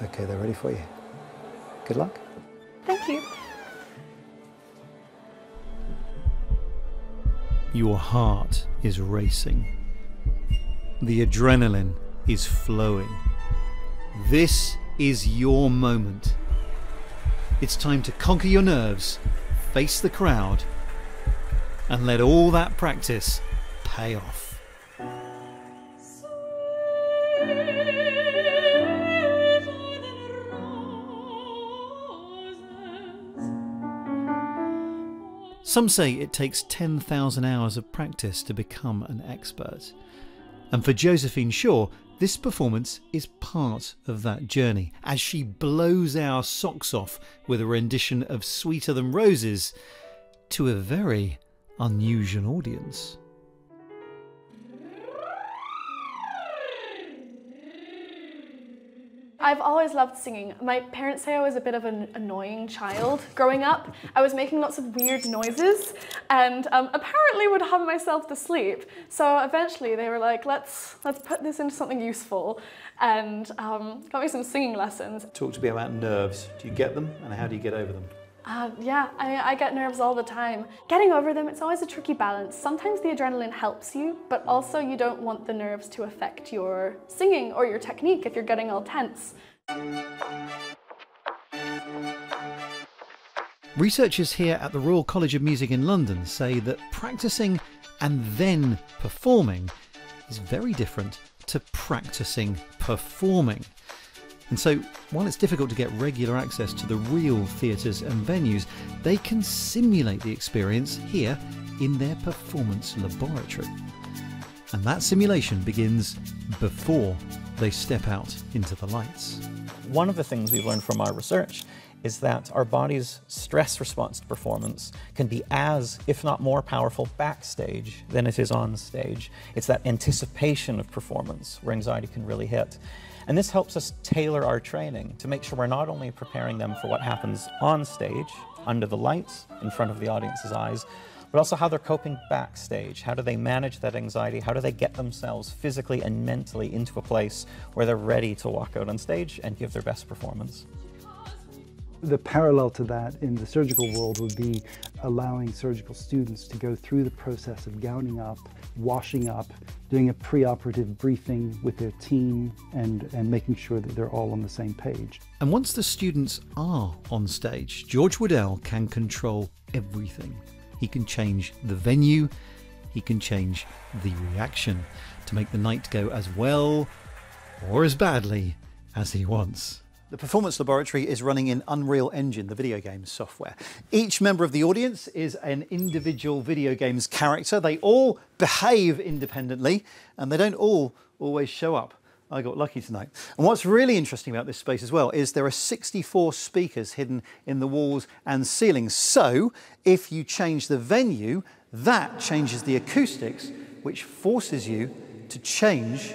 Okay, they're ready for you. Good luck. Thank you. Your heart is racing. The adrenaline is flowing. This is your moment. It's time to conquer your nerves, face the crowd, and let all that practice pay off. Some say it takes 10,000 hours of practice to become an expert. And for Josephine Shaw, this performance is part of that journey as she blows our socks off with a rendition of Sweeter Than Roses to a very unusual audience. I've always loved singing. My parents say I was a bit of an annoying child growing up. I was making lots of weird noises and apparently would hum myself to sleep. So eventually they were like, let's put this into something useful, and got me some singing lessons. Talk to me about nerves. Do you get them, and how do you get over them? Yeah, I get nerves all the time. Getting over them, it's always a tricky balance. Sometimes the adrenaline helps you, but also you don't want the nerves to affect your singing or your technique if you're getting all tense. Researchers here at the Royal College of Music in London say that practicing and then performing is very different to practicing performing. And so, while it's difficult to get regular access to the real theatres and venues, they can simulate the experience here in their performance laboratory. And that simulation begins before they step out into the lights. One of the things we've learned from our research is that our body's stress response to performance can be as, if not more powerful backstage than it is on stage. It's that anticipation of performance where anxiety can really hit. And this helps us tailor our training to make sure we're not only preparing them for what happens on stage, under the lights, in front of the audience's eyes, but also how they're coping backstage. How do they manage that anxiety? How do they get themselves physically and mentally into a place where they're ready to walk out on stage and give their best performance? The parallel to that in the surgical world would be allowing surgical students to go through the process of gowning up, washing up, doing a pre-operative briefing with their team, and making sure that they're all on the same page. And once the students are on stage, George Woodell can control everything. He can change the venue, he can change the reaction to make the night go as well or as badly as he wants. The Performance Laboratory is running in Unreal Engine, the video game software. Each member of the audience is an individual video games character. They all behave independently and they don't all always show up. I got lucky tonight. And what's really interesting about this space as well is there are 64 speakers hidden in the walls and ceilings. So if you change the venue, that changes the acoustics, which forces you to change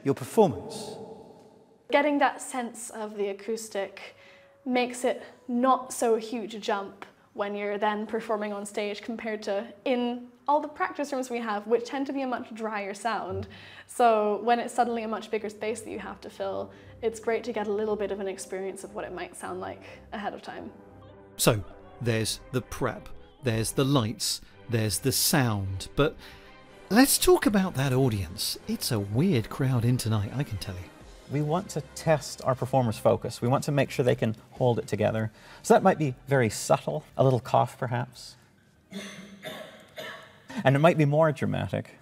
your performance. Getting that sense of the acoustic makes it not so huge a jump when you're then performing on stage compared to in all the practice rooms we have, which tend to be a much drier sound. So when it's suddenly a much bigger space that you have to fill, it's great to get a little bit of an experience of what it might sound like ahead of time. So there's the prep, there's the lights, there's the sound, but let's talk about that audience. It's a weird crowd in tonight, I can tell you. We want to test our performers' focus. We want to make sure they can hold it together. So that might be very subtle, a little cough perhaps. And it might be more dramatic.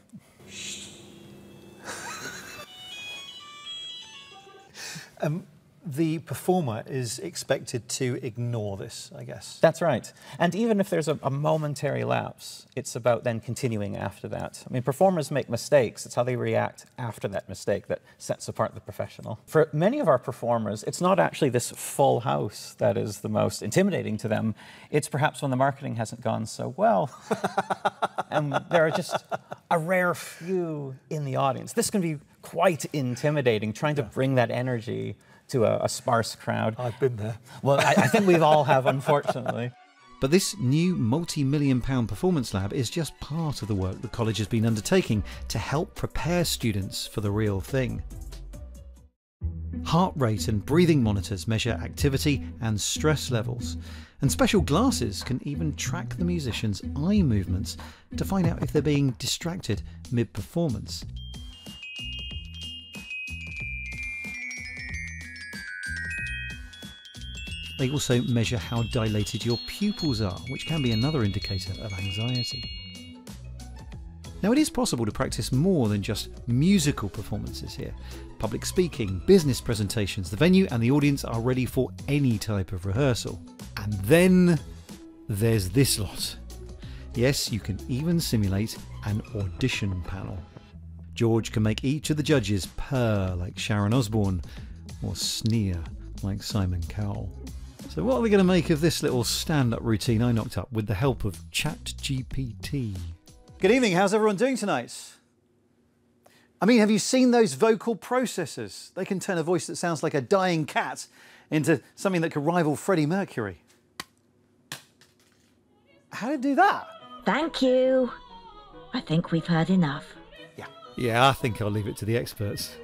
The performer is expected to ignore this, I guess. That's right. And even if there's a momentary lapse, it's about then continuing after that. I mean, performers make mistakes. It's how they react after that mistake that sets apart the professional. For many of our performers, it's not actually this full house that is the most intimidating to them. It's perhaps when the marketing hasn't gone so well. And there are just a rare few in the audience. This can be quite intimidating, trying to bring that energy to a sparse crowd. I've been there. Well, I think we've all have, unfortunately. But this new multi-million-pound performance lab is just part of the work the college has been undertaking to help prepare students for the real thing. Heart rate and breathing monitors measure activity and stress levels. And special glasses can even track the musician's eye movements to find out if they're being distracted mid-performance. They also measure how dilated your pupils are, which can be another indicator of anxiety. Now, it is possible to practice more than just musical performances here. Public speaking, business presentations, the venue and the audience are ready for any type of rehearsal. And then there's this lot. Yes, you can even simulate an audition panel. George can make each of the judges purr like Sharon Osbourne or sneer like Simon Cowell. So what are we going to make of this little stand-up routine I knocked up with the help of ChatGPT? Good evening, how's everyone doing tonight? I mean, have you seen those vocal processors? They can turn a voice that sounds like a dying cat into something that could rival Freddie Mercury. How did it do that? Thank you. I think we've heard enough. Yeah, I think I'll leave it to the experts.